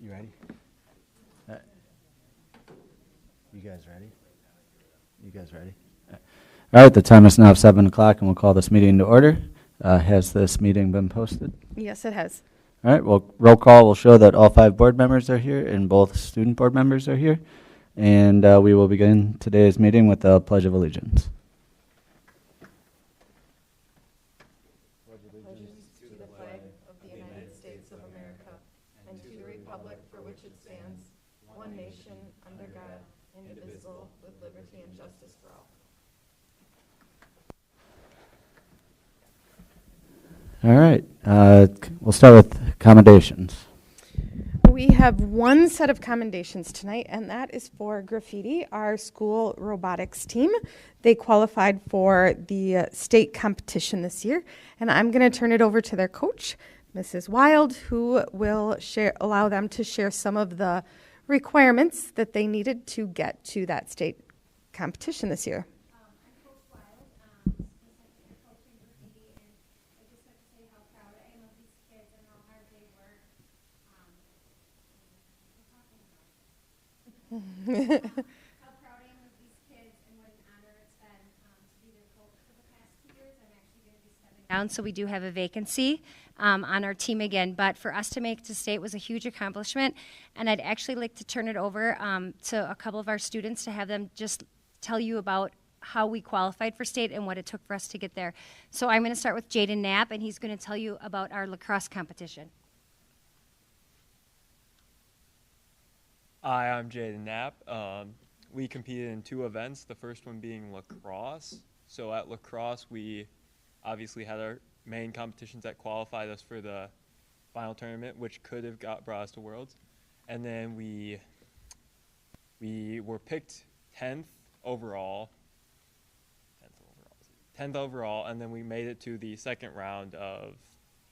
You ready? You guys ready? You guys ready? All right, the time is now 7 o'clock, and we'll call this meeting to order. Has this meeting been posted? Yes, it has. All right, well, roll call will show that all 5 board members are here and both student board members are here. And we will begin today's meeting with the Pledge of Allegiance. Allegiance to the flag of the United States of America and to the republic for which it stands, one nation, under God, indivisible, with liberty and justice for all. All right, we'll start with commendations. We have one set of commendations tonight, and that is for Graffiti, our school robotics team. They qualified for the state competition this year, and I'm going to turn it over to their coach, Mrs. Wild, who will allow them to share some of the requirements that they needed to get to that state competition this year. I'm Coach Wild, specifically coaching Graffiti, and I just have to say how proud I am of these kids and how hard they work. How proud I am of these kids and what an honor it's been to be their coach for the past 2 years. I'm actually going to be stepping down, so we do have a vacancy on our team again. But for us to make it to state was a huge accomplishment, and I'd actually like to turn it over to a couple of our students to have them just tell you about how we qualified for state and what it took for us to get there. So I'm going to start with Jaden Knapp, and he's going to tell you about our lacrosse competition. Hi, I'm Jaden Knapp. We competed in 2 events, the first one being lacrosse. So at lacrosse, we obviously had our main competitions that qualified us for the final tournament, which could have brought us to Worlds. And then we were picked 10th overall, and then we made it to the second round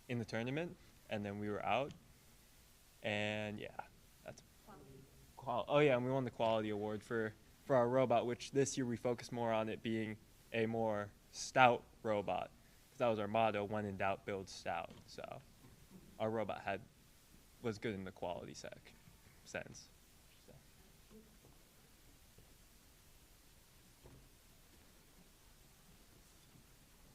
in the tournament, and then we were out. And yeah. And we won the quality award for our robot, which this year we focused more on it being a more stout robot, because that was our motto: when in doubt, build stout. So our robot was good in the quality sense. So.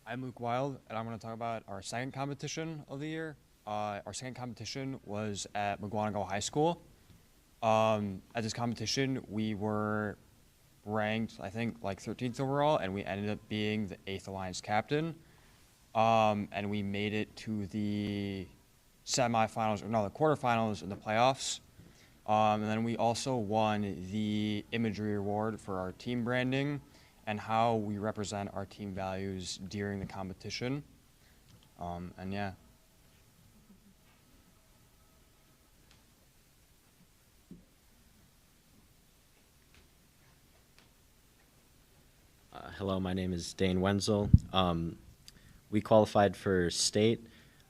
I'm Luke Wild, and I'm going to talk about our second competition of the year. Our second competition was at McGuanago High School. At this competition, we were ranked, I think, like 13th overall, and we ended up being the 8th Alliance captain. And we made it to the the quarterfinals and the playoffs. And then we also won the imagery award for our team branding and how we represent our team values during the competition. And yeah. Hello, my name is Dane Wenzel. We qualified for state.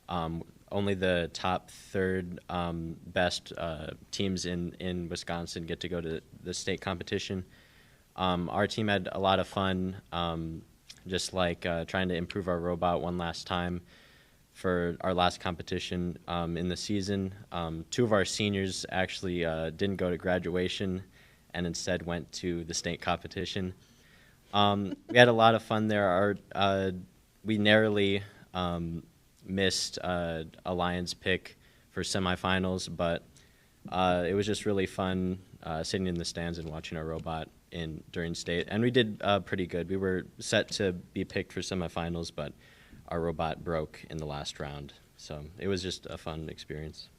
Only the top third best teams in Wisconsin get to go to the state competition. Our team had a lot of fun, just like trying to improve our robot one last time for our last competition in the season. 2 of our seniors actually didn't go to graduation and instead went to the state competition. We had a lot of fun there. We narrowly missed a Lions pick for semifinals, but it was just really fun sitting in the stands and watching our robot during state. And we did pretty good. We were set to be picked for semifinals, but our robot broke in the last round. So it was just a fun experience.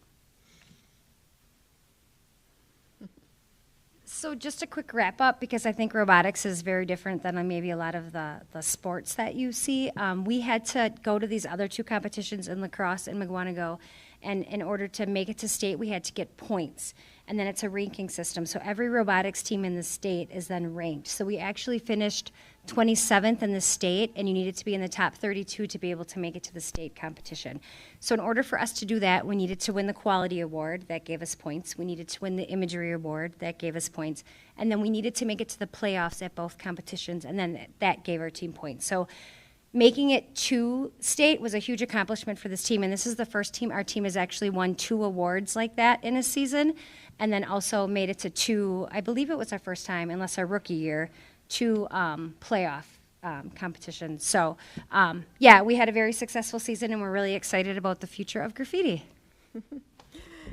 So just a quick wrap up, because I think robotics is very different than maybe a lot of the sports that you see. We had to go to these other 2 competitions in lacrosse and McGuanago, and in order to make it to state, we had to get points. And then it's a ranking system. So every robotics team in the state is then ranked. So we actually finished 27th in the state, and you needed to be in the top 32 to be able to make it to the state competition. So in order for us to do that, we needed to win the quality award. That gave us points. We needed to win the imagery award. That gave us points. And then we needed to make it to the playoffs at both competitions, and then that gave our team points. So making it to state was a huge accomplishment for this team, and this is the first team. Our team has actually won 2 awards like that in a season, and then also made it to 2, I believe it was our first time, unless our rookie year, 2 playoff competitions. So, yeah, we had a very successful season, and we're really excited about the future of graffiti.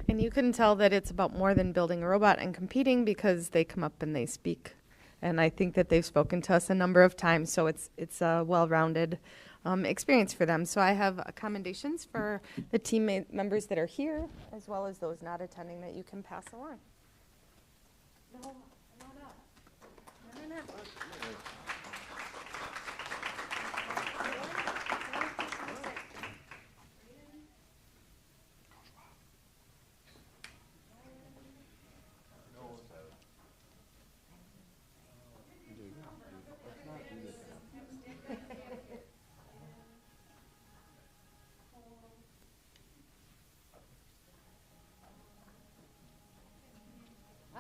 And you can tell that it's about more than building a robot and competing because they come up and they speak. And I think that they've spoken to us a number of times, so it's a well-rounded experience for them. So I have commendations for the team members that are here, as well as those not attending that you can pass along. No, come on up. Come on up.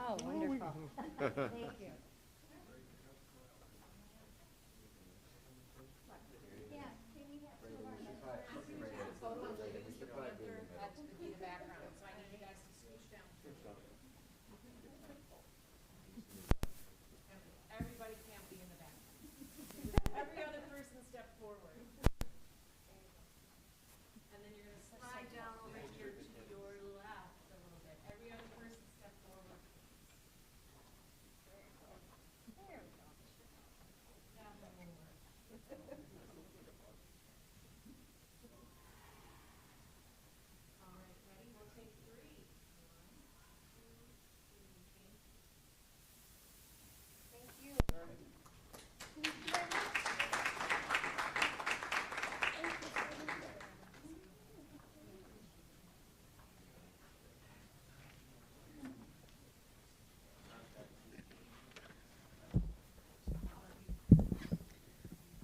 Oh, wonderful. Thank you. Everybody can't be in the back. Every other person step forward. And then you're gonna slide down over here to your left a little bit. Every other person step forward. There we go. Down one more. All right, ready? We'll take 3. 1, 2, 3. Thank you.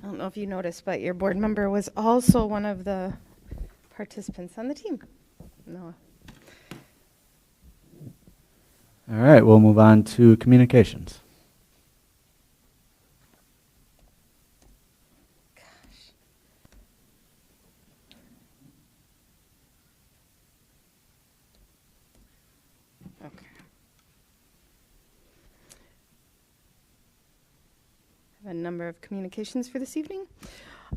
I don't know if you noticed, but your board member was also one of the participants on the team. Noah. All right, we'll move on to communications. Okay. I have a number of communications for this evening.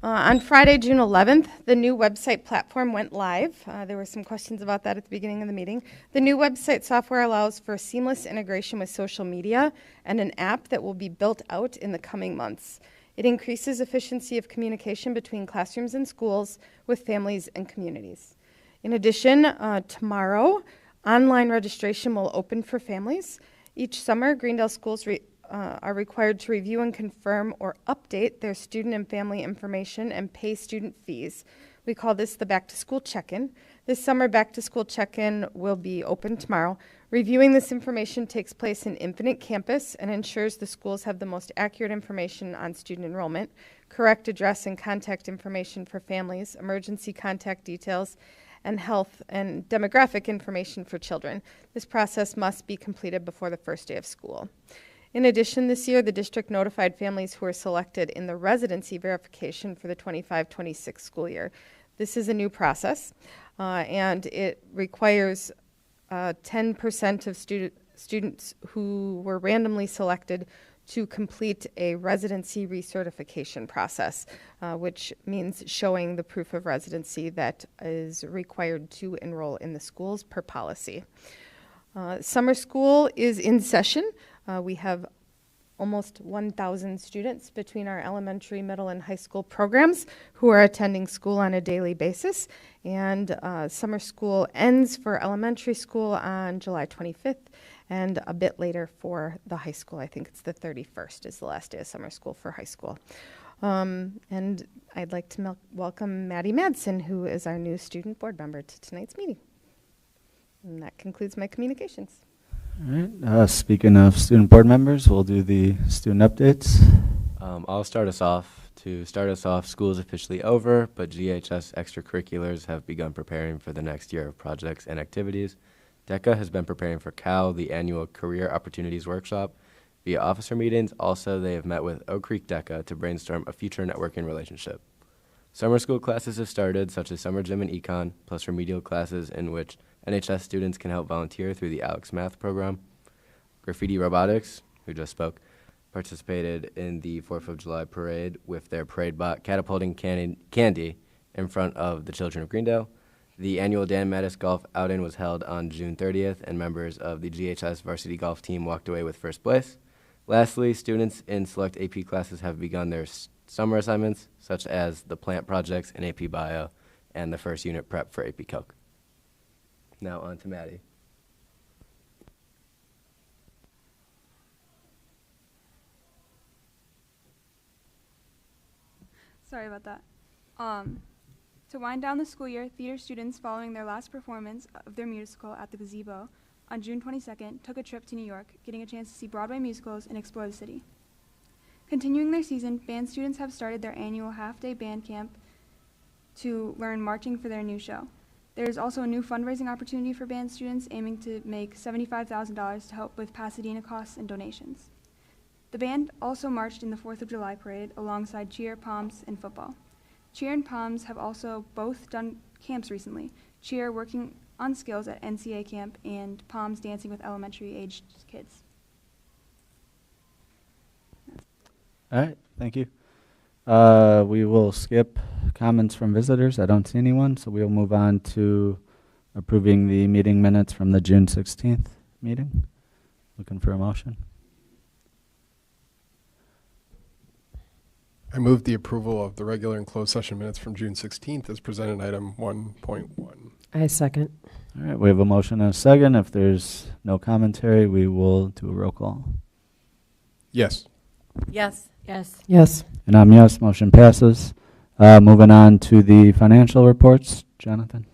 On Friday, June 11th, the new website platform went live. There were some questions about that at the beginning of the meeting. The new website software allows for seamless integration with social media and an app that will be built out in the coming months. It increases efficiency of communication between classrooms and schools with families and communities. In addition, tomorrow, online registration will open for families. Each summer, Greendale schools are required to review and confirm or update their student and family information and pay student fees. We call this the Back to School Check-In. This summer Back to School Check-In will be open tomorrow. Reviewing this information takes place in Infinite Campus and ensures the schools have the most accurate information on student enrollment, correct address and contact information for families, emergency contact details, and health and demographic information for children. This process must be completed before the first day of school. In addition, this year, the district notified families who were selected in the residency verification for the 25-26 school year. This is a new process, and it requires 10% of students who were randomly selected to complete a residency recertification process, which means showing the proof of residency that is required to enroll in the schools per policy. Summer school is in session. We have almost 1,000 students between our elementary, middle, and high school programs who are attending school on a daily basis. And summer school ends for elementary school on July 25th and a bit later for the high school. I think it's the 31st is the last day of summer school for high school. And I'd like to welcome Maddie Madsen, who is our new student board member, to tonight's meeting. And that concludes my communications. All right. Speaking of student board members, we'll do the student updates. I'll start us off. To start us off, school is officially over, but GHS extracurriculars have begun preparing for the next year of projects and activities. DECA has been preparing for CAL, the annual Career Opportunities Workshop, via officer meetings. Also, they have met with Oak Creek DECA to brainstorm a future networking relationship. Summer school classes have started, such as summer gym and econ, plus remedial classes in which NHS students can help volunteer through the Alex Math program. Graffiti Robotics, who just spoke, participated in the 4th of July parade with their parade bot catapulting candy in front of the children of Greendale. The annual Dan Mattis Golf Outing was held on June 30th, and members of the GHS varsity golf team walked away with first place. Lastly, students in select AP classes have begun their summer assignments, such as the plant projects in AP Bio and the first unit prep for AP Calc. Now on to Maddie. Sorry about that. To wind down the school year, theater students following their last performance of their musical at the Gazebo on June 22nd took a trip to New York, getting a chance to see Broadway musicals and explore the city. Continuing their season, band students have started their annual half-day band camp to learn marching for their new show. There is also a new fundraising opportunity for band students aiming to make $75,000 to help with Pasadena costs and donations. The band also marched in the 4th of July parade alongside cheer, POMS, and football. Cheer and POMS have also both done camps recently. Cheer working on skills at NCA camp and POMS dancing with elementary-aged kids. All right, thank you. We will skip comments from visitors. I don't see anyone, so we'll move on to approving the meeting minutes from the June 16th meeting. Looking for a motion. I move the approval of the regular and closed session minutes from June 16th as presented in item 1.1. I second. All right, we have a motion and a second. If there's no commentary, we will do a roll call. Yes. Yes. Yes. Yes. And I'm yes, motion passes. Moving on to the financial reports. Jonathan?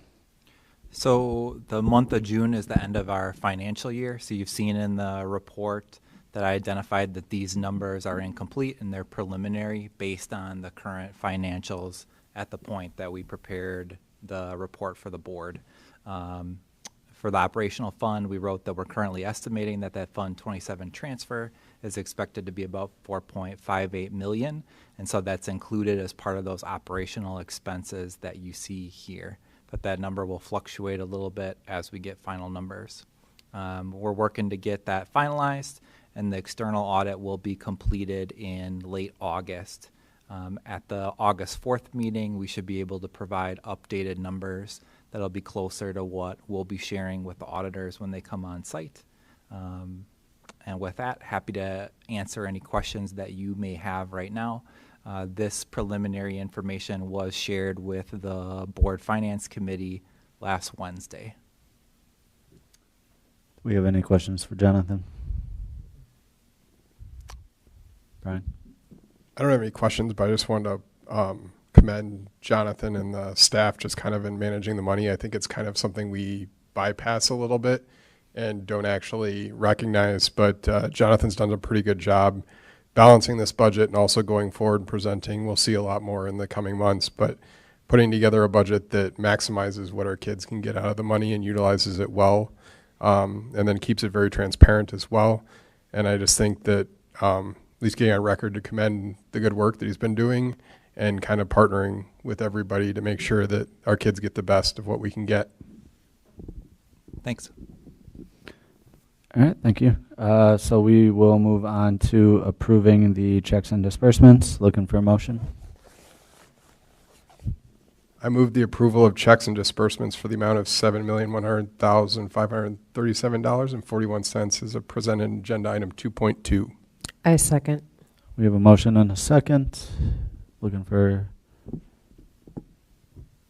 So the month of June is the end of our financial year. So you've seen in the report that I identified that these numbers are incomplete and they're preliminary based on the current financials at the point that we prepared the report for the board. For the operational fund, we wrote that we're currently estimating that that Fund 27 transfer is expected to be about $4.58 million, and so that's included as part of those operational expenses that you see here. But that number will fluctuate a little bit as we get final numbers. We're working to get that finalized, and the external audit will be completed in late August. At the August 4th meeting, we should be able to provide updated numbers that'll be closer to what we'll be sharing with the auditors when they come on site. And with that, happy to answer any questions that you may have right now. This preliminary information was shared with the Board Finance Committee last Wednesday. Do we have any questions for Jonathan? Brian? I don't have any questions, but I just wanted to commend Jonathan and the staff just kind of in managing the money. I think it's kind of something we bypass a little bit and don't actually recognize, but Jonathan's done a pretty good job balancing this budget and also going forward and presenting. We'll see a lot more in the coming months, but putting together a budget that maximizes what our kids can get out of the money and utilizes it well, and then keeps it very transparent as well. And I just think that at least getting on record to commend the good work that he's been doing and kind of partnering with everybody to make sure that our kids get the best of what we can get. Thanks. All right, thank you. So we will move on to approving the checks and disbursements. Looking for a motion. I move the approval of checks and disbursements for the amount of $7,100,537.41 as presented in agenda item 2.2. I second. We have a motion and a second. Looking for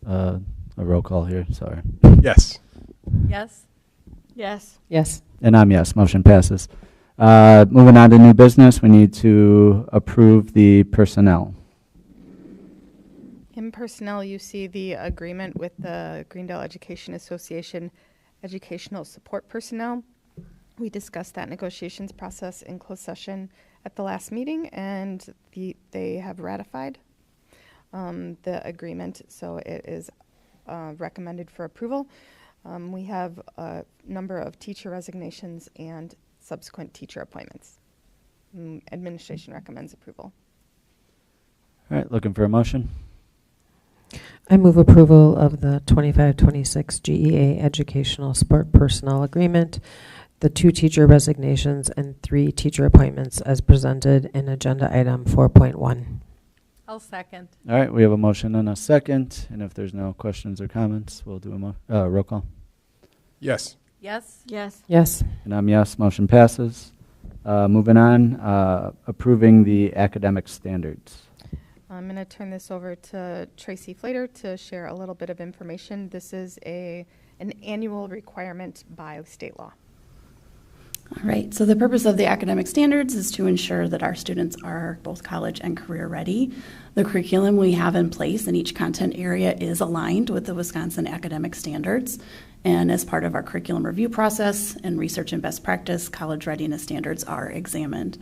a roll call here, sorry. Yes. Yes. Yes. Yes. And I'm yes, motion passes. Moving on to new business, we need to approve the personnel. In personnel, you see the agreement with the Greendale Education Association educational support personnel. We discussed that negotiations process in closed session at the last meeting, and they have ratified the agreement, so it is recommended for approval. We have a number of teacher resignations and subsequent teacher appointments. Administration recommends approval. All right, looking for a motion. I move approval of the 25-26 GEA Educational Sport Personnel Agreement, the 2 teacher resignations, and 3 teacher appointments as presented in Agenda Item 4.1. I'll second. All right, we have a motion and a second, and if there's no questions or comments, we'll do a roll call. Yes. Yes? Yes. Yes. And I'm yes, motion passes. Moving on, approving the academic standards. I'm going to turn this over to Tracy Flater to share a little bit of information. This is an annual requirement by state law. All right, so the purpose of the academic standards is to ensure that our students are both college and career ready. The curriculum we have in place in each content area is aligned with the Wisconsin academic standards. And as part of our curriculum review process and research and best practice, college readiness standards are examined.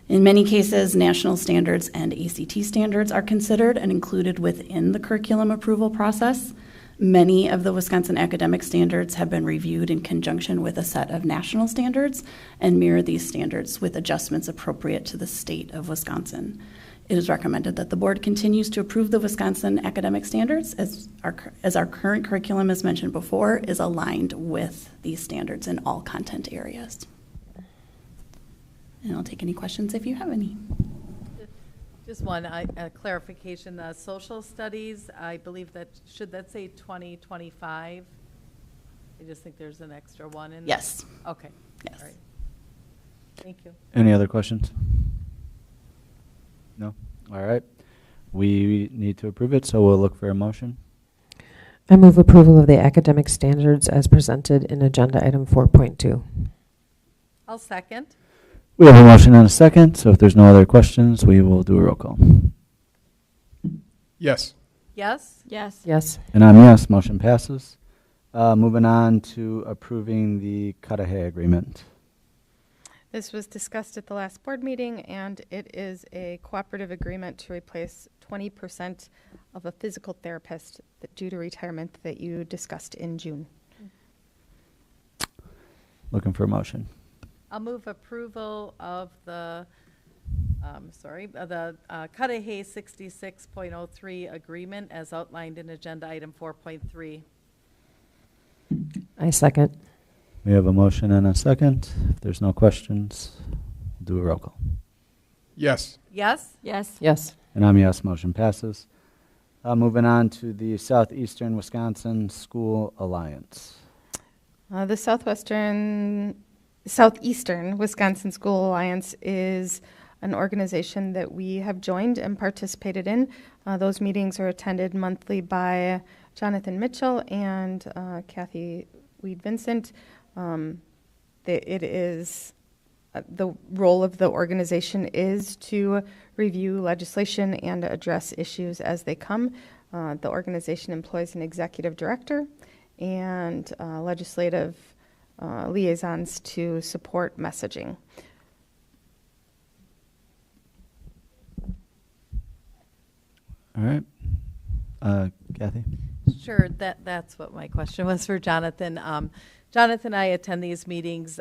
In many cases, national standards and ACT standards are considered and included within the curriculum approval process. Many of the Wisconsin academic standards have been reviewed in conjunction with a set of national standards and mirror these standards with adjustments appropriate to the state of Wisconsin. It is recommended that the board continues to approve the Wisconsin academic standards as our current curriculum, as mentioned before, is aligned with these standards in all content areas. And I'll take any questions if you have any. Just one clarification. Social studies, I believe that, should that say 2025? I just think there's an extra one in there. Yes. Okay. Yes. All right. Thank you. Any other questions? No? All right. We need to approve it, so we'll look for a motion. I move approval of the academic standards as presented in Agenda Item 4.2. I'll second. We have a motion and a second, so if there's no other questions, we will do a roll call. Yes. Yes? Yes. Yes. And I'm yes, motion passes. Moving on to approving the Cudahy agreement. This was discussed at the last board meeting, and it is a cooperative agreement to replace 20% of a physical therapist due to retirement that you discussed in June. Looking for a motion. I'll move approval of the, Cudahy 66.03 agreement as outlined in Agenda Item 4.3. I second. We have a motion and a second. If there's no questions, we'll do a roll call. Yes. Yes? Yes. Yes. And I'm yes, motion passes. Moving on to the Southeastern Wisconsin School Alliance. The Southeastern Wisconsin School Alliance is an organization that we have joined and participated in. Those meetings are attended monthly by Jonathan Mitchell and Kathy Weed-Vincent. It is the role of the organization is to review legislation and address issues as they come. The organization employs an executive director and legislative liaisons to support messaging. All right. Kathy? Sure, that's what my question was for Jonathan. Jonathan and I attend these meetings.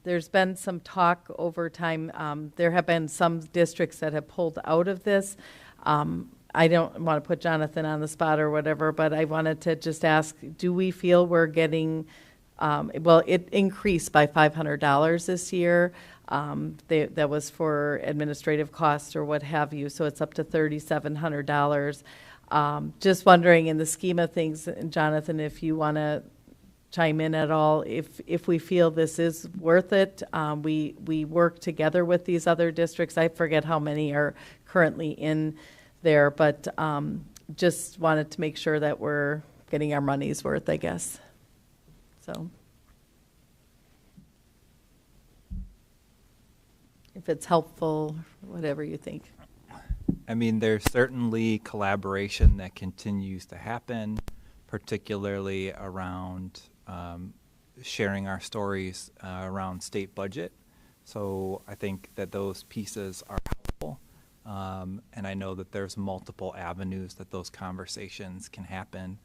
There's been some talk over time. There have been some districts that have pulled out of this. I don't want to put Jonathan on the spot or whatever, but I wanted to just ask, do we feel we're getting, it increased by $500 this year. That was for administrative costs or what have you, so it's up to $3,700. Just wondering, in the scheme of things, Jonathan, if you want to chime in at all, if we feel this is worth it. We work together with these other districts. I forget how many are currently in there, but just wanted to make sure that we're getting our money's worth, I guess. So if it's helpful, whatever you think. I mean, there's certainly collaboration that continues to happen, particularly around sharing our stories around state budget. So I think that those pieces are helpful. And I know that there's multiple avenues that those conversations can happen.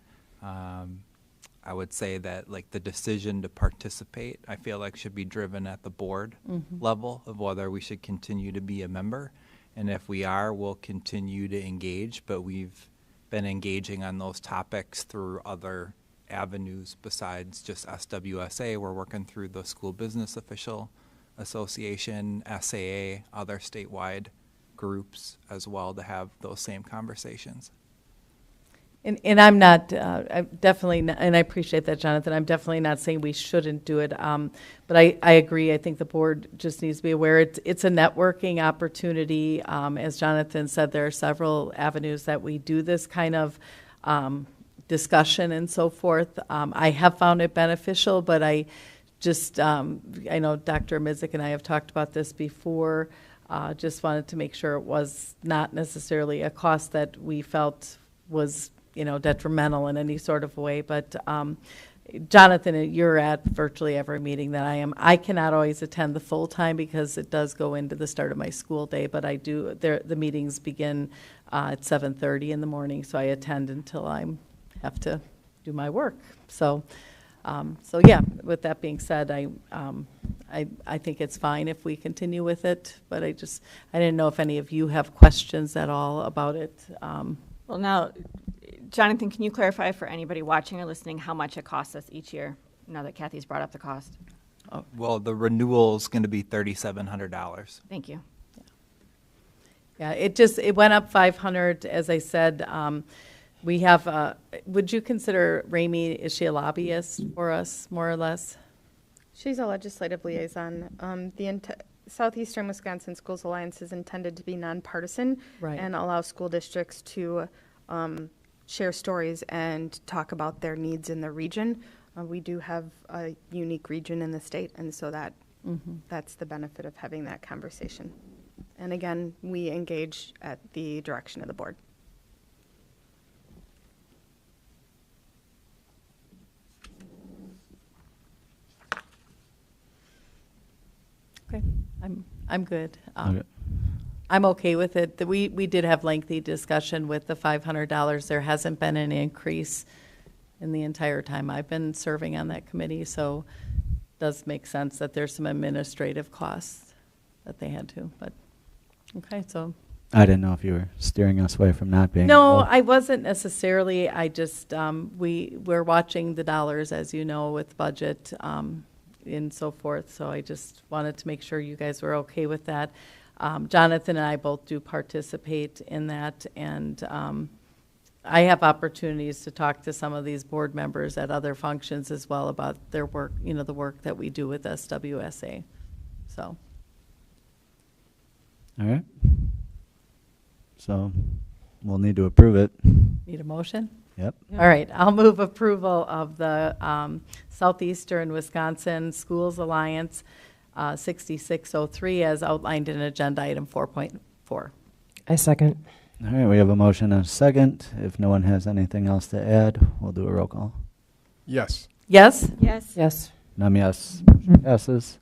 I would say that, like, the decision to participate, I feel like should be driven at the board level of whether we should continue to be a member. And if we are, we'll continue to engage, but we've been engaging on those topics through other avenues besides just SWSA. We're working through the School Business Official Association, SAA, other statewide groups as well to have those same conversations. And I'm not, I'm definitely, not, and I appreciate that, Jonathan. I'm definitely not saying we shouldn't do it. But I agree. I think the board just needs to be aware. It's a networking opportunity. As Jonathan said, there are several avenues that we do this kind of discussion and so forth. I have found it beneficial, but I just, I know Dr. Mizik and I have talked about this before. Just wanted to make sure it was not necessarily a cost that we felt was detrimental in any sort of way. But Jonathan, you're at virtually every meeting that I am. I cannot always attend the full time because it does go into the start of my school day, but I do, the meetings begin at 7:30 in the morning, so I attend until I have to do my work. So yeah, with that being said, I think it's fine if we continue with it, but I didn't know if any of you have questions at all about it. Well, now, Jonathan, can you clarify for anybody watching or listening how much it costs us each year, now that Kathy's brought up the cost? Well, the renewal is going to be $3,700. Thank you. Yeah, it went up 500, as I said. We have, would you consider Ramey, is she a lobbyist for us, more or less? She's a legislative liaison. Southeastern Wisconsin Schools Alliance is intended to be nonpartisan and allow school districts to share stories and talk about their needs in the region. We do have a unique region in the state, and so that's the benefit of having that conversation. And again, we engage at the direction of the board. Okay, I'm good. Okay. I'm okay with it. We did have lengthy discussion with the $500. There hasn't been an increase in the entire time I've been serving on that committee, so it does make sense that there's some administrative costs that they had to. But okay, so I didn't know if you were steering us away from not being no, involved. I wasn't necessarily. I just we're watching the dollars, as you know, with budget and so forth. So I just wanted to make sure you guys were okay with that. Jonathan and I both do participate in that, and I have opportunities to talk to some of these board members at other functions as well about their work, the work that we do with SWSA. So. All right. So we'll need to approve it. Need a motion? Yep. All right, I'll move approval of the Southeastern Wisconsin Schools Alliance 6603 as outlined in agenda item 4.4. I second. All right, we have a motion and a second. If no one has anything else to add, we'll do a roll call. Yes. Yes? Yes. Yes. And I'm yes. Motion passes.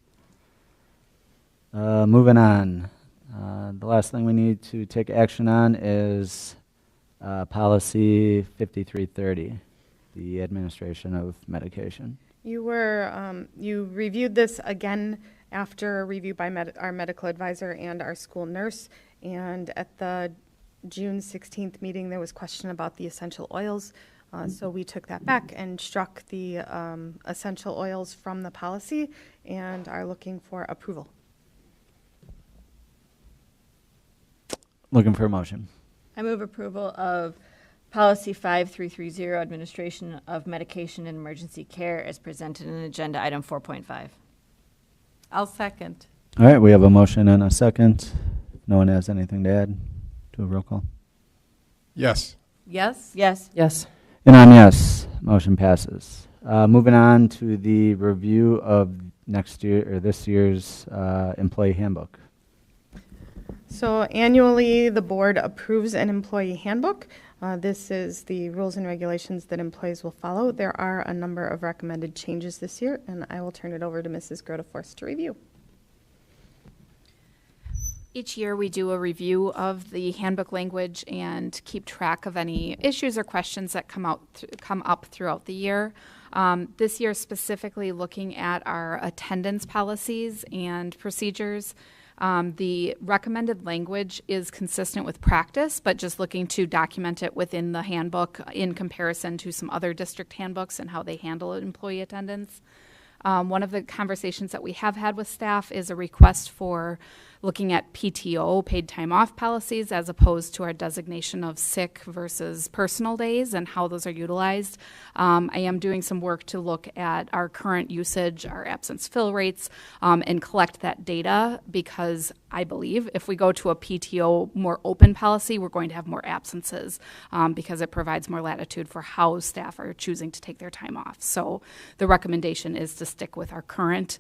Moving on. The last thing we need to take action on is policy 5330, the administration of medication. You reviewed this again after a review by our medical advisor and our school nurse, and at the June 16th meeting there was question about the essential oils, so we took that back and struck the essential oils from the policy and are looking for approval. Looking for a motion. I move approval of policy 5330, administration of medication and emergency care, as presented in agenda item 4.5. I'll second. All right, we have a motion and a second. If no one has anything to add, do a roll call. Yes. Yes? Yes. Yes. And I'm yes. Motion passes. Moving on to the review of next year or this year's employee handbook. So annually, the board approves an employee handbook. This is the rules and regulations that employees will follow. There are a number of recommended changes this year, and I will turn it over to Mrs. Groteforst to review. Each year we do a review of the handbook language and keep track of any issues or questions that come up throughout the year. This year specifically looking at our attendance policies and procedures. The recommended language is consistent with practice, but just looking to document it within the handbook in comparison to some other district handbooks and how they handle employee attendance. One of the conversations that we have had with staff is a request for looking at PTO, paid time off policies, as opposed to our designation of sick versus personal days and how those are utilized. I am doing some work to look at our current usage, our absence fill rates, and collect that data, because I believe if we go to a PTO more open policy, we're going to have more absences because it provides more latitude for how staff are choosing to take their time off. So the recommendation is to stick with our current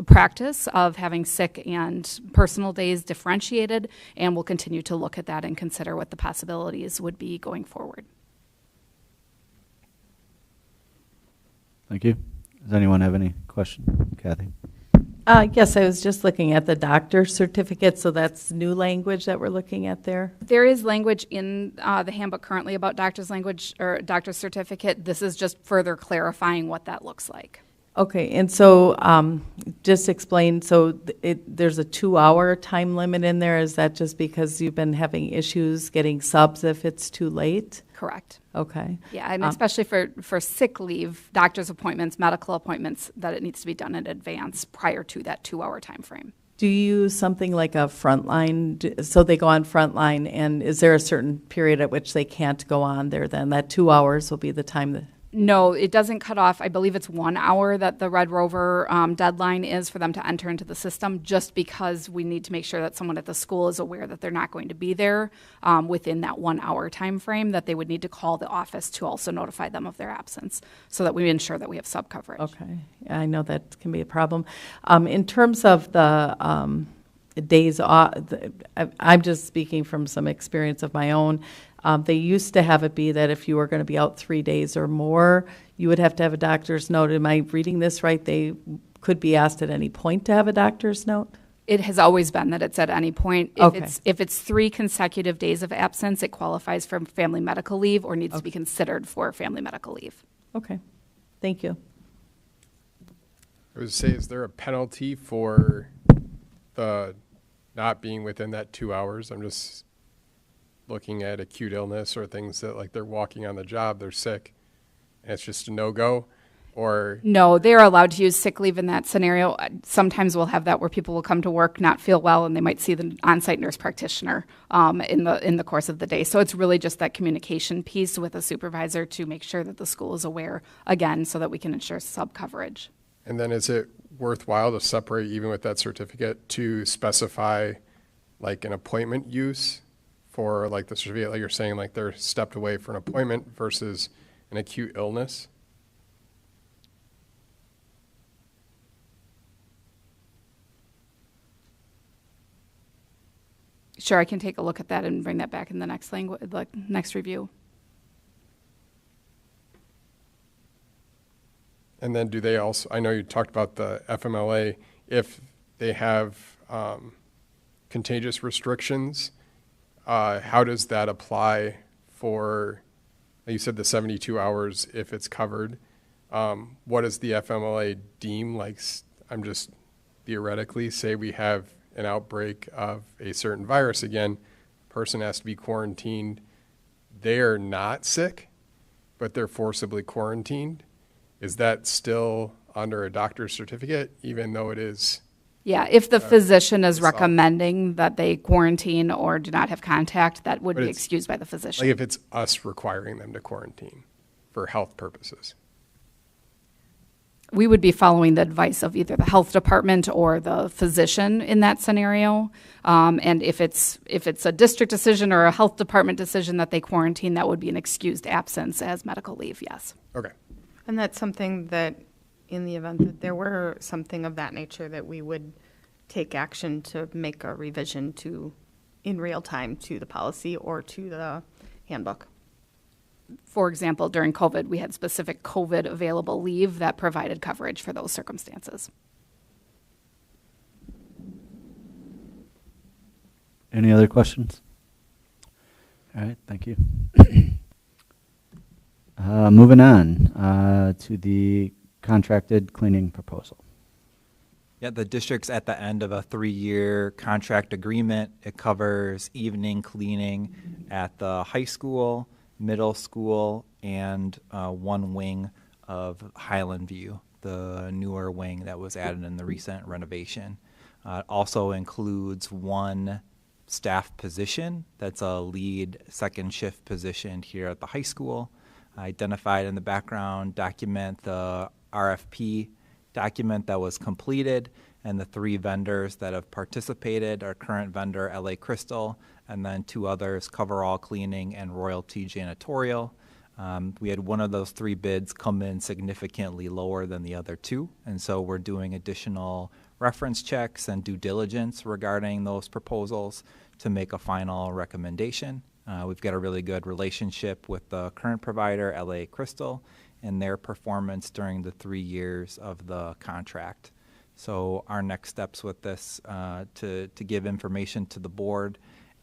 practice of having sick and personal days differentiated, and we'll continue to look at that and consider what the possibilities would be going forward. Thank you. Does anyone have any questions? Kathy? Yes, I was just looking at the doctor's certificate, so that's new language that we're looking at there? There is language in the handbook currently about doctor's language or doctor's certificate. This is just further clarifying what that looks like. Okay, and so just explain, so there's a 2-hour time limit in there. Is that just because you've been having issues getting subs if it's too late? Correct. Okay. Yeah, and especially for sick leave, doctor's appointments, medical appointments, that it needs to be done in advance prior to that 2-hour time frame. Do you use something like a frontline, so they go on frontline, and is there a certain period at which they can't go on there then? That 2 hours will be the time that... No, it doesn't cut off. I believe it's 1 hour that the Red Rover deadline is for them to enter into the system, just because we need to make sure that someone at the school is aware that they're not going to be there within that 1 hour time frame, that they would need to call the office to also notify them of their absence so that we ensure that we have sub coverage. Okay. I know that can be a problem. In terms of the days off, I'm just speaking from some experience of my own. They used to have it be that if you were going to be out 3 days or more, you would have to have a doctor's note. Am I reading this right? They could be asked at any point to have a doctor's note? It has always been that it's at any point. Okay. If it's 3 consecutive days of absence, it qualifies for family medical leave or needs to be considered for family medical leave. Okay. Thank you. I would say, is there a penalty for the not being within that 2 hours? I'm just looking at acute illness or things that, like, they're walking on the job, they're sick, and it's just a no-go, or... No, they're allowed to use sick leave in that scenario. Sometimes we'll have that where people will come to work, not feel well, and they might see the on-site nurse practitioner in the course of the day. So it's really just that communication piece with a supervisor to make sure that the school is aware, again, so that we can ensure sub-coverage. And then is it worthwhile to separate, even with that certificate, to specify, like, an appointment use for, like, the certificate, like you're saying, like they're stepped away for an appointment versus an acute illness? Sure, I can take a look at that and bring that back in the next next review. And then do they also, I know you talked about the FMLA, if they have contagious restrictions, how does that apply for, you said the 72 hours if it's covered? What does the FMLA deem? Like, I'm just theoretically, say we have an outbreak of a certain virus again, person has to be quarantined. They're not sick, but they're forcibly quarantined. Is that still under a doctor's certificate, even though it is? Yeah, if the physician is recommending that they quarantine or do not have contact, that would be excused by the physician. Like if it's us requiring them to quarantine for health purposes. We would be following the advice of either the health department or the physician in that scenario. And if it's a district decision or a health department decision that they quarantine, that would be an excused absence as medical leave, yes. Okay. And that's something that, in the event that there were something of that nature, that we would take action to make a revision to, in real time, to the policy or to the handbook. For example, during COVID, we had specific COVID available leave that provided coverage for those circumstances. Any other questions? All right, thank you. Moving on to the contracted cleaning proposal. Yeah, the district's at the end of a 3-year contract agreement. It covers evening cleaning at the high school, middle school, and one wing of Highland View, the newer wing that was added in the recent renovation. It also includes one staff position that's a lead second shift position here at the high school. Identified in the background document the RFP document that was completed and the 3 vendors that have participated. Our current vendor, LA Crystal, and then 2 others, Coverall Cleaning and Royalty Janitorial. We had one of those 3 bids come in significantly lower than the other 2, and so we're doing additional reference checks and due diligence regarding those proposals to make a final recommendation. We've got a really good relationship with the current provider, LA Crystal, and their performance during the 3 years of the contract. So our next steps with this to give information to the board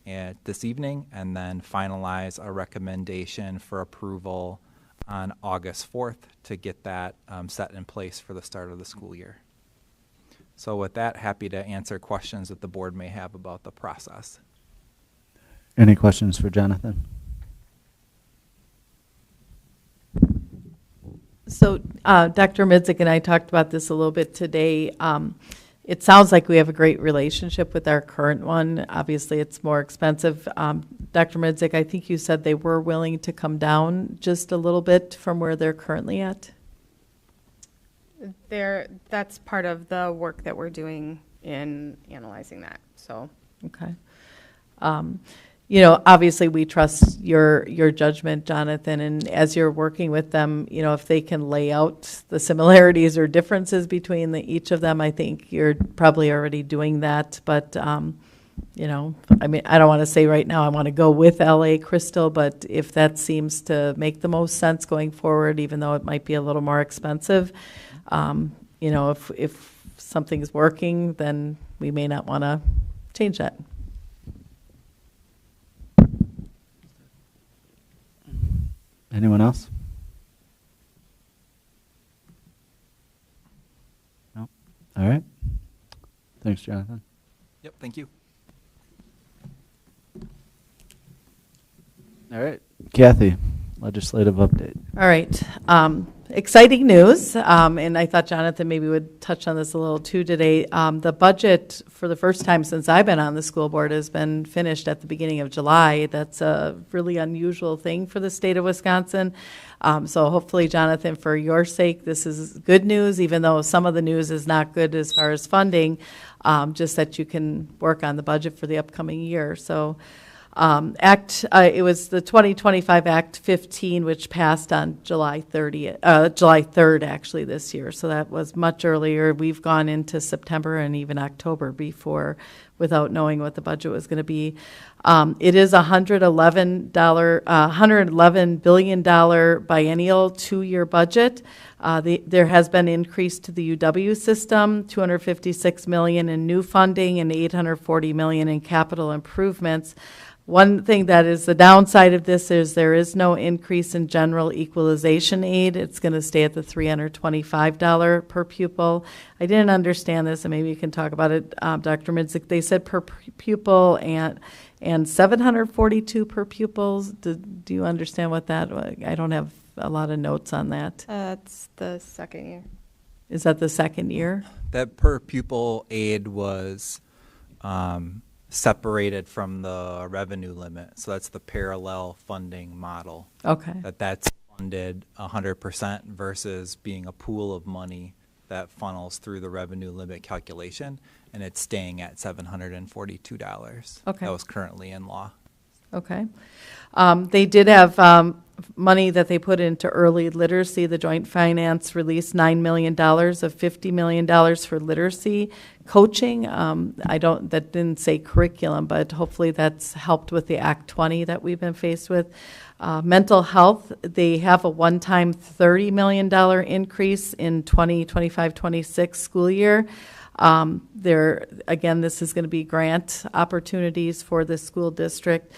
this evening and then finalize a recommendation for approval on August 4th to get that set in place for the start of the school year. So with that, happy to answer questions that the board may have about the process. Any questions for Jonathan? So Dr. Midzik and I talked about this a little bit today. It sounds like we have a great relationship with our current one. Obviously, it's more expensive. Dr. Midzik, I think you said they were willing to come down just a little bit from where they're currently at? That's part of the work that we're doing in analyzing that, so. Okay. You know, obviously we trust your judgment, Jonathan, and as you're working with them, you know, if they can lay out the similarities or differences between each of them, I think you're probably already doing that. But, you know, I mean, I don't want to say right now I want to go with LA Crystal, but if that seems to make the most sense going forward, even though it might be a little more expensive, you know, if something's working, then we may not want to change that. Anyone else? No? All right. Thanks, Jonathan. Yep, thank you. All right. Kathy, legislative update. All right. Exciting news, and I thought Jonathan maybe would touch on this a little too today. The budget, for the first time since I've been on the school board, has been finished at the beginning of July. That's a really unusual thing for the state of Wisconsin. So hopefully, Jonathan, for your sake, this is good news, even though some of the news is not good as far as funding, just that you can work on the budget for the upcoming year. So it was the 2025 Act 15, which passed on July 3rd, actually, this year. So that was much earlier. We've gone into September and even October before without knowing what the budget was going to be. It is a $111 billion biennial 2-year budget. There has been increase to the UW system, $256 million in new funding and $840 million in capital improvements. One thing that is the downside of this is there is no increase in general equalization aid. It's going to stay at the $325 per pupil. I didn't understand this, and maybe you can talk about it, Dr. Midzik. They said per pupil and 742 per pupils. Do you understand what that was? I don't have a lot of notes on that. That's the second year. Is that the second year? That per pupil aid was separated from the revenue limit. So that's the parallel funding model. Okay. That's funded 100% versus being a pool of money that funnels through the revenue limit calculation, and it's staying at $742. Okay. That was currently in law. Okay. They did have money that they put into early literacy. The Joint Finance released $9 million of $50 million for literacy coaching. That didn't say curriculum, but hopefully that's helped with the Act 20 that we've been faced with. Mental health, they have a one-time $30 million increase in 2025-26 school year. Again, this is going to be grant opportunities for the school district.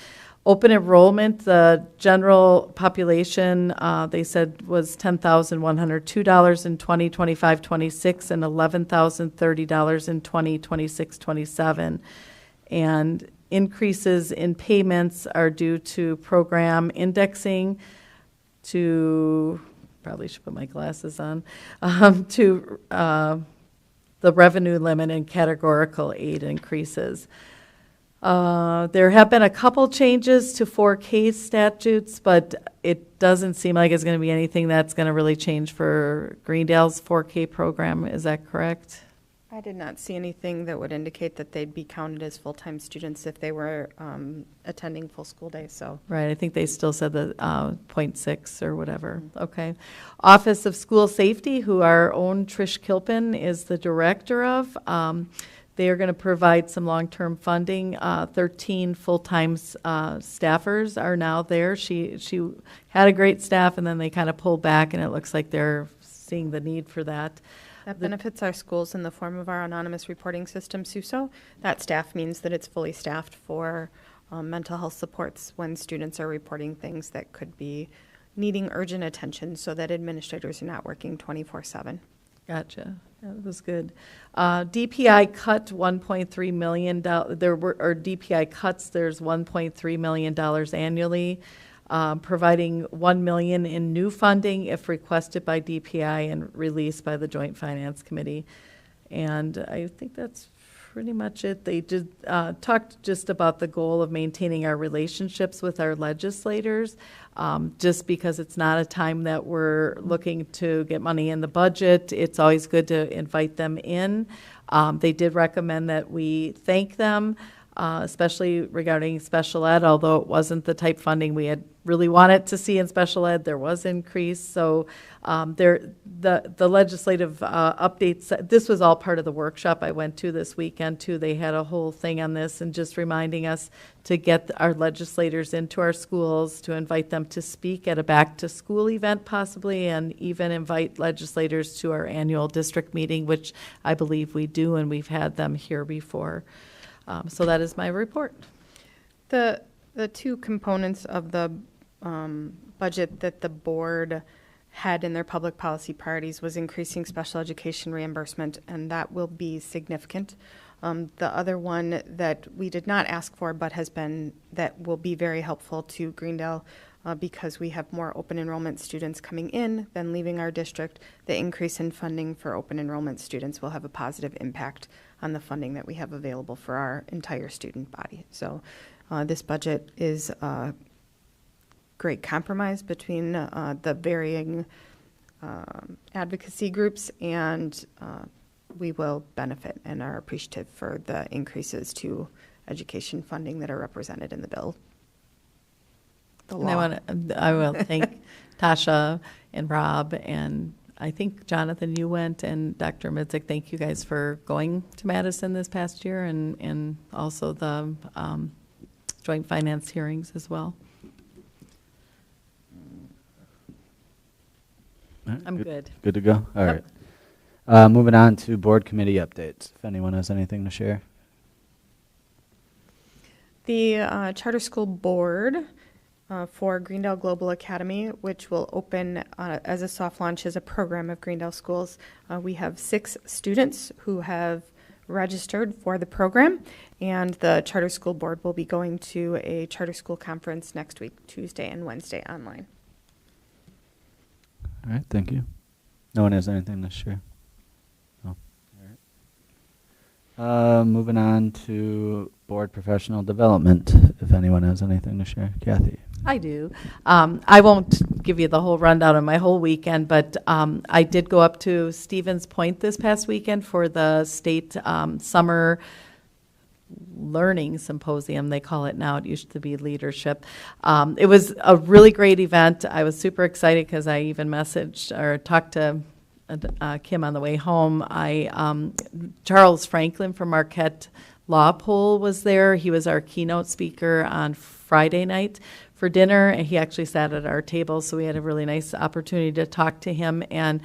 Open enrollment, the general population, they said was $10,102 in 2025-26 and $11,030 in 2026-27. And increases in payments are due to program indexing, to, probably should put my glasses on, to the revenue limit and categorical aid increases. There have been a couple changes to 4K statutes, but it doesn't seem like it's going to be anything that's going to really change for Greendale's 4K program. Is that correct? I did not see anything that would indicate that they'd be counted as full-time students if they were attending full school day, so. Right, I think they still said the 0.6 or whatever. Okay. Office of School Safety, who our own Trish Kilpin is the director of, they are going to provide some long-term funding. 13 full-time staffers are now there. She had a great staff, and then they kind of pulled back, and it looks like they're seeing the need for that. That benefits our schools in the form of our anonymous reporting system, SUSO. That staff means that it's fully staffed for mental health supports when students are reporting things that could be needing urgent attention, so that administrators are not working 24/7. Gotcha. That was good. DPI cut $1.3 million. There were, or DPI cuts. There's $1.3 million annually, providing $1 million in new funding if requested by DPI and released by the Joint Finance Committee. And I think that's pretty much it. They did talked just about the goal of maintaining our relationships with our legislators, just because it's not a time that we're looking to get money in the budget. It's always good to invite them in. They did recommend that we thank them, especially regarding special ed, although it wasn't the type funding we had really wanted to see in special ed. There was increase. So the legislative updates, this was all part of the workshop I went to this weekend too. They had a whole thing on this and just reminding us to get our legislators into our schools, to invite them to speak at a back to school event possibly, and even invite legislators to our annual district meeting, which I believe we do, and we've had them here before. So that is my report. The two components of the budget that the board had in their public policy priorities was increasing special education reimbursement, and that will be significant. The other one that we did not ask for but that will be very helpful to Greendale because we have more open enrollment students coming in than leaving our district. The increase in funding for open enrollment students will have a positive impact on the funding that we have available for our entire student body. So this budget is a great compromise between the varying advocacy groups, and we will benefit and are appreciative for the increases to education funding that are represented in the bill. And I will thank Tasha and Rob, and I think, Jonathan, you went, and Dr. Midzik, thank you guys for going to Madison this past year, and also the joint finance hearings as well. All right, I'm good. Good to go? All right. Moving on to board committee updates, if anyone has anything to share. The Charter School Board for Greendale Global Academy, which will open as a soft launch as a program of Greendale schools. We have 6 students who have registered for the program, and the Charter School Board will be going to a charter school conference next week, Tuesday and Wednesday online. All right, thank you. No one has anything to share? No. All right. Moving on to board professional development, if anyone has anything to share. Kathy? I do. I won't give you the whole rundown of my whole weekend, but I did go up to Stevens Point this past weekend for the state summer learning symposium, they call it now. It used to be leadership. It was a really great event. I was super excited because I even messaged or talked to Kim on the way home. Charles Franklin from Marquette Law Poll was there. He was our keynote speaker on Friday night for dinner, and he actually sat at our table, so we had a really nice opportunity to talk to him. And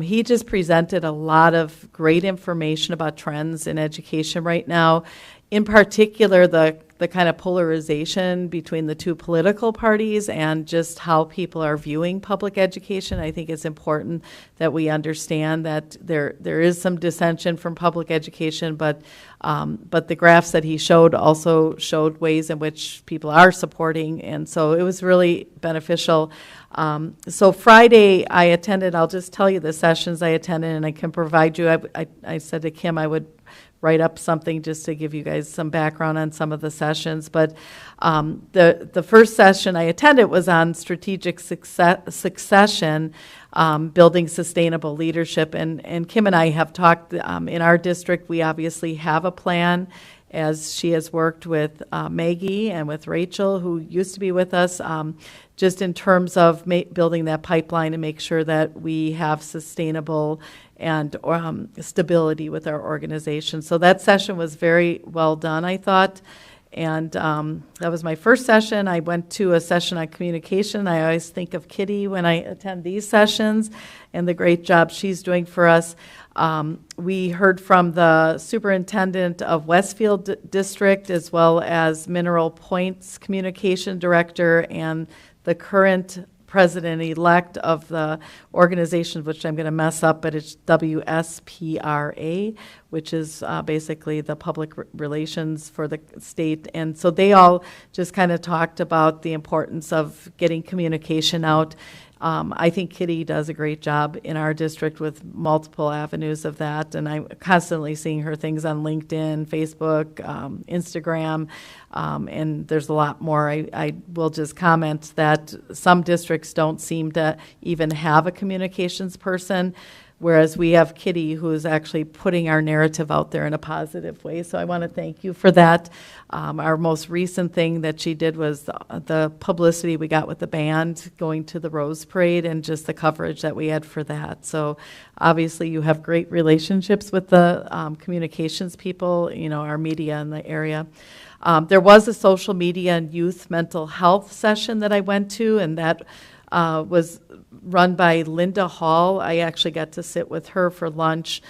he just presented a lot of great information about trends in education right now. In particular, the the kind of polarization between the two political parties and just how people are viewing public education. I think it's important that we understand that there is some dissension from public education, but the graphs that he showed also showed ways in which people are supporting, and so it was really beneficial. So Friday I attended, I'll just tell you the sessions I attended, and I can provide you, I said to Kim I would write up something just to give you guys some background on some of the sessions. But the first session I attended was on strategic succession, building sustainable leadership. And Kim and I have talked in our district. We obviously have a plan, as she has worked with Maggie and with Rachel, who used to be with us, just in terms of building that pipeline and make sure that we have sustainable and stability with our organization. So that session was very well done, I thought. And that was my first session. I went to a session on communication. I always think of Kitty when I attend these sessions and the great job she's doing for us. We heard from the superintendent of Westfield District, as well as Mineral Point's communication director and the current president-elect of the organization, which I'm going to mess up, but it's WSPRA, which is basically the public relations for the state. And so they all just kind of talked about the importance of getting communication out. I think Kitty does a great job in our district with multiple avenues of that, and I'm constantly seeing her things on LinkedIn, Facebook, Instagram, and there's a lot more. I will just comment that some districts don't seem to even have a communications person, whereas we have Kitty, who is actually putting our narrative out there in a positive way. So I want to thank you for that. Our most recent thing that she did was the publicity we got with the band going to the Rose Parade and just the coverage that we had for that. So obviously you have great relationships with the communications people, our media in the area. There was a social media and youth mental health session that I went to, and that was run by Linda Hall. I actually got to sit with her for lunch.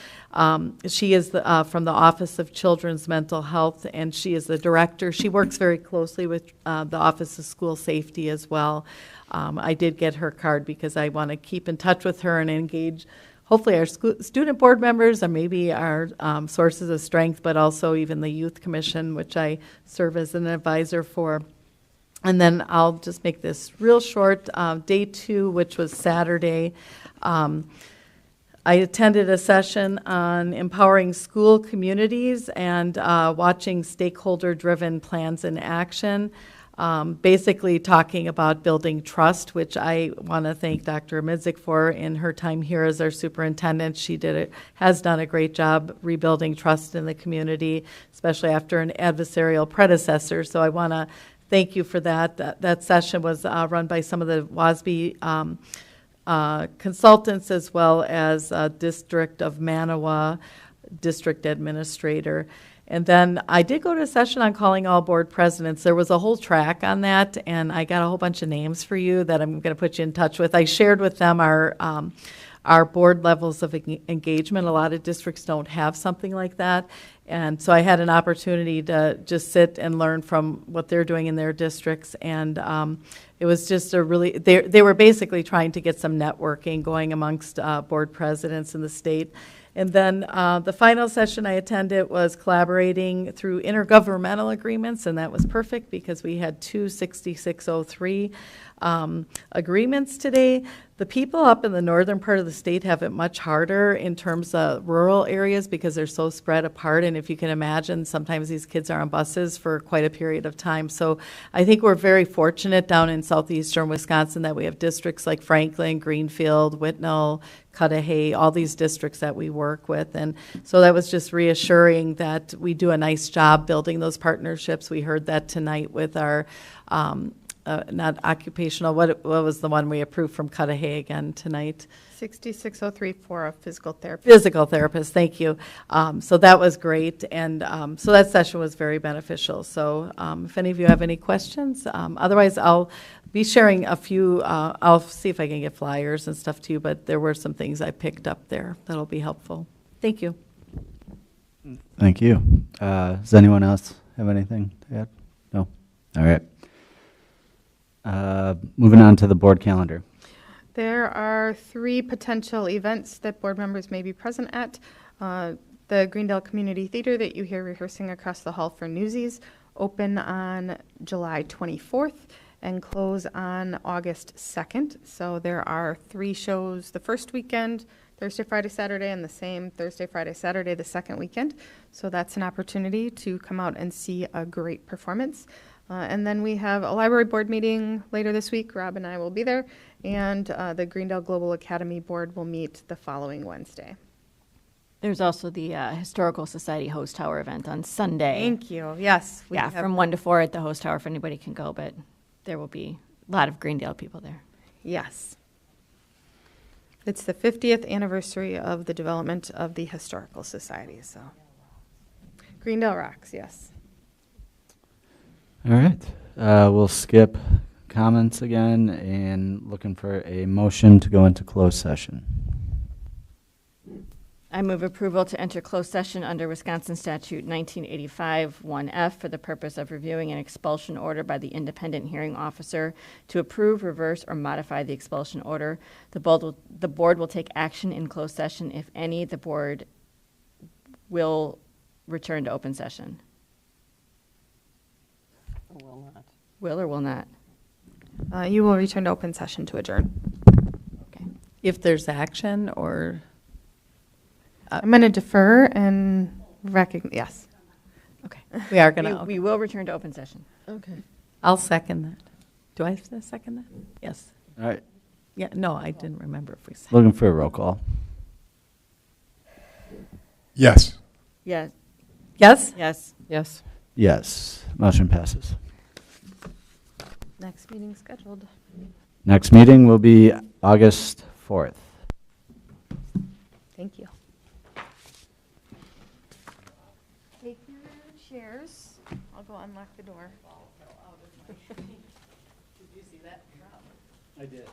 She is from the Office of Children's Mental Health, and she is the director. She works very closely with the Office of School Safety as well. I did get her card because I want to keep in touch with her and engage hopefully our student board members and maybe our sources of strength, but also even the Youth Commission, which I serve as an advisor for. And then I'll just make this real short. Day 2, which was Saturday, I attended a session on empowering school communities and watching stakeholder-driven plans in action, basically talking about building trust, which I want to thank Dr. Midzik for in her time here as our superintendent. She has done a great job rebuilding trust in the community, especially after an adversarial predecessor. So I want to thank you for that. That session was run by some of the WASB consultants, as well as District of Manawa district administrator. And then I did go to a session on calling all board presidents. There was a whole track on that, and I got a whole bunch of names for you that I'm going to put you in touch with. I shared with them our board levels of engagement. A lot of districts don't have something like that. And so I had an opportunity to just sit and learn from what they're doing in their districts. And it was just they were basically trying to get some networking going amongst board presidents in the state. And then the final session I attended was collaborating through intergovernmental agreements, and that was perfect because we had 2 6603 agreements today. The people up in the northern part of the state have it much harder in terms of rural areas because they're so spread apart. And if you can imagine, sometimes these kids are on buses for quite a period of time. So I think we're very fortunate down in southeastern Wisconsin that we have districts like Franklin, Greenfield, Whitnall, Cudahy, all these districts that we work with. And so that was just reassuring that we do a nice job building those partnerships. We heard that tonight with our not occupational, what was the one we approved from Cudahy again tonight? 6603 for a physical therapist. Physical therapist, thank you. So that was great, and so that session was very beneficial. So if any of you have any questions, otherwise I'll be sharing a few, I'll see if I can get flyers and stuff to you, but there were some things I picked up there that'll be helpful. Thank you. Thank you. Does anyone else have anything to add? No? All right. Moving on to the board calendar. There are 3 potential events that board members may be present at. The Greendale Community Theater that you hear rehearsing across the hall for Newsies, open on July 24th and close on August 2nd. So there are 3 shows the first weekend, Thursday, Friday, Saturday, and the same Thursday, Friday, Saturday the second weekend. So that's an opportunity to come out and see a great performance. And then we have a library board meeting later this week. Rob and I will be there. And the Greendale Global Academy Board will meet the following Wednesday. There's also the Historical Society Host Tower event on Sunday. Thank you. Yes. we Yeah, have- from 1 to 4 at the Host Tower if anybody can go, but there will be a lot of Greendale people there. Yes. It's the 50th anniversary of the development of the Historical Society, so. Greendale rocks, yes. All right. We'll skip comments again and looking for a motion to go into closed session. I move approval to enter closed session under Wisconsin Statute 1985 1F for the purpose of reviewing an expulsion order by the independent hearing officer to approve, reverse, or modify the expulsion order. The board will take action in closed session. If any, the board will return to open session. Will or will not? You will return to open session to adjourn. If there's action or, I'm going to defer and recognize, yes. Okay. we are going to. We will return to open session. Okay. I'll second that. Do I have to second that? Yes. All right. Yeah, no, I didn't remember if we said. Looking for a roll call. Yes. Yes. Yes? Yes. Yes. Yes. Motion passes. Next meeting scheduled. Next meeting will be August 4th. Thank you. Take your chairs. I'll go unlock the door. Did you see that? I did.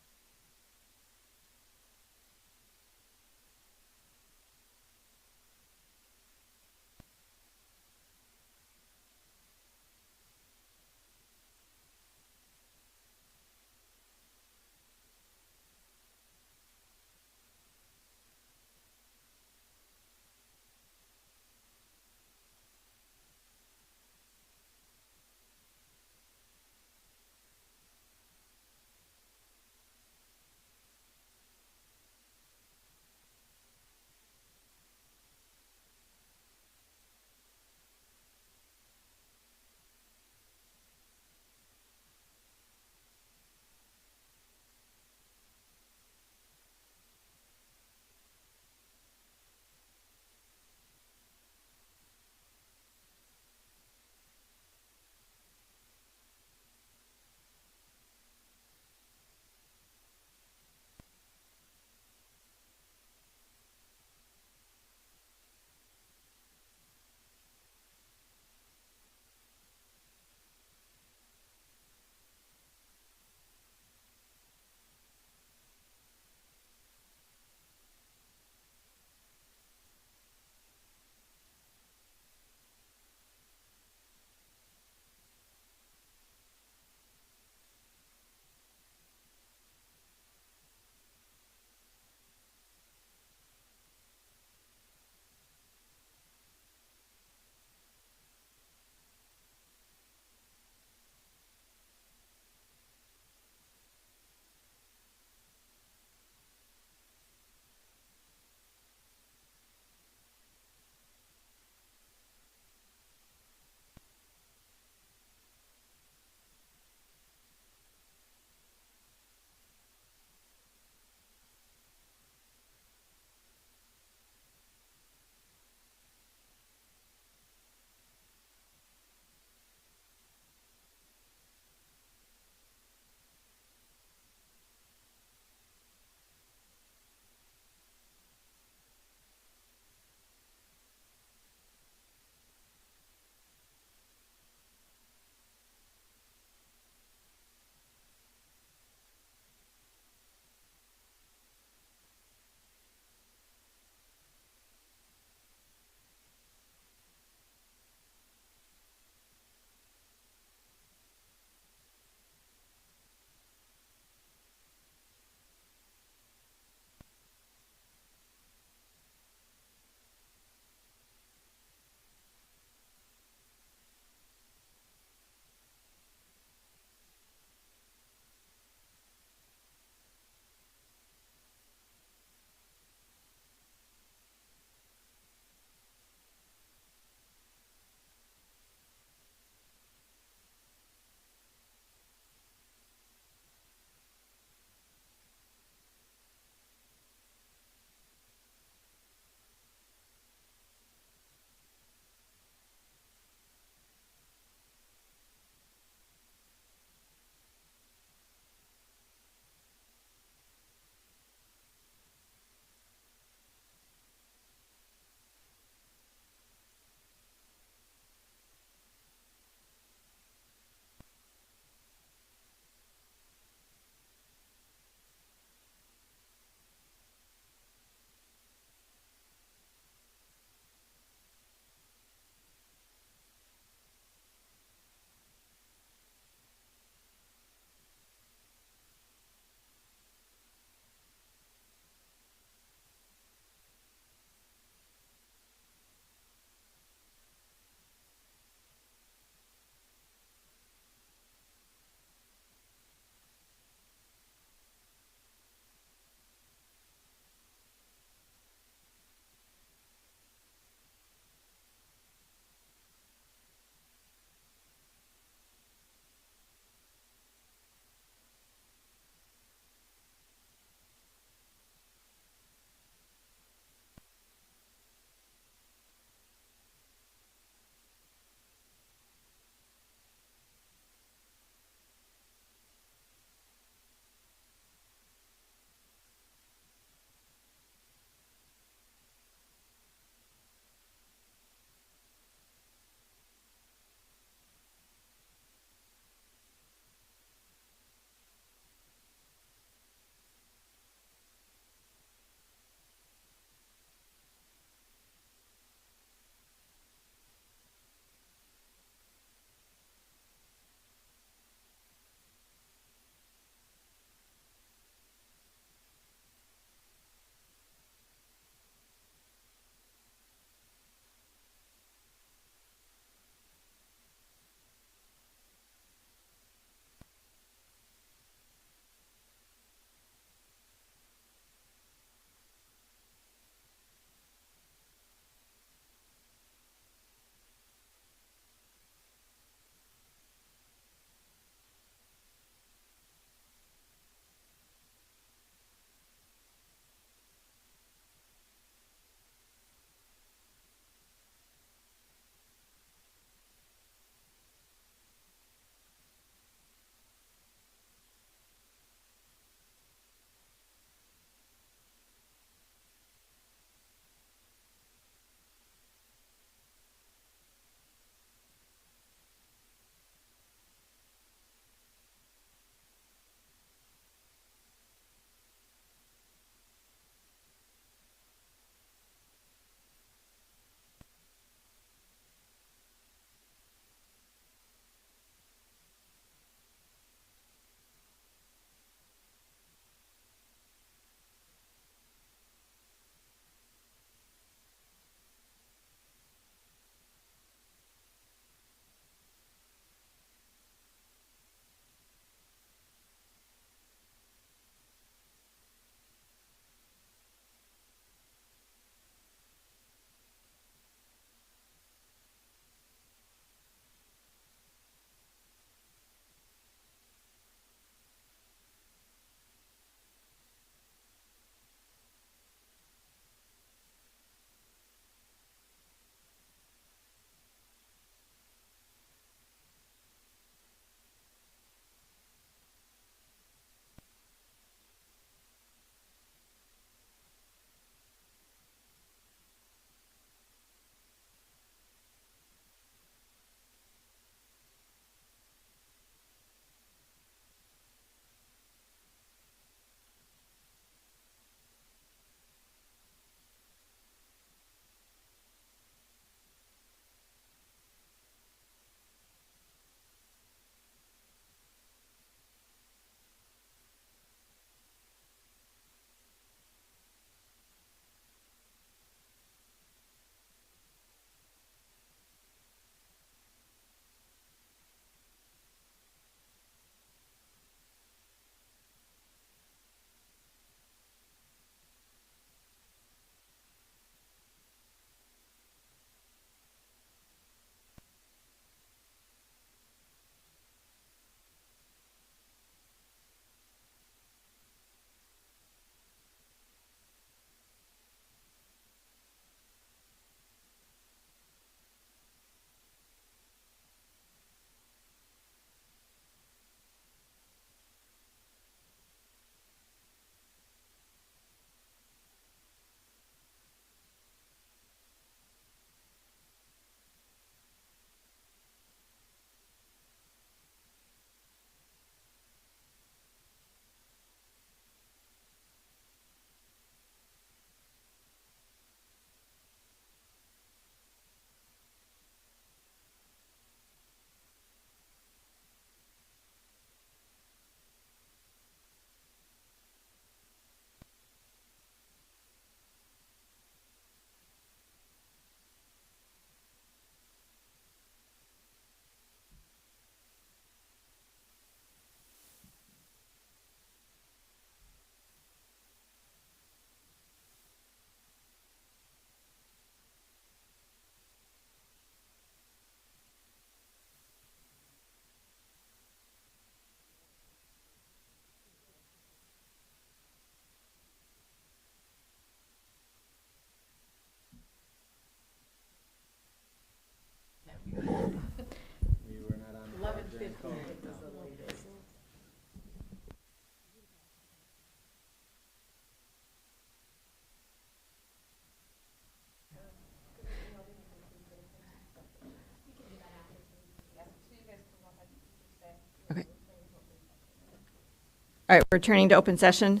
All right, returning to open session.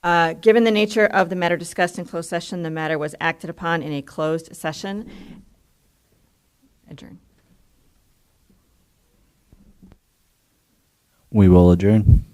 Given the nature of the matter discussed in closed session, the matter was acted upon in a closed session. Adjourn. We will adjourn.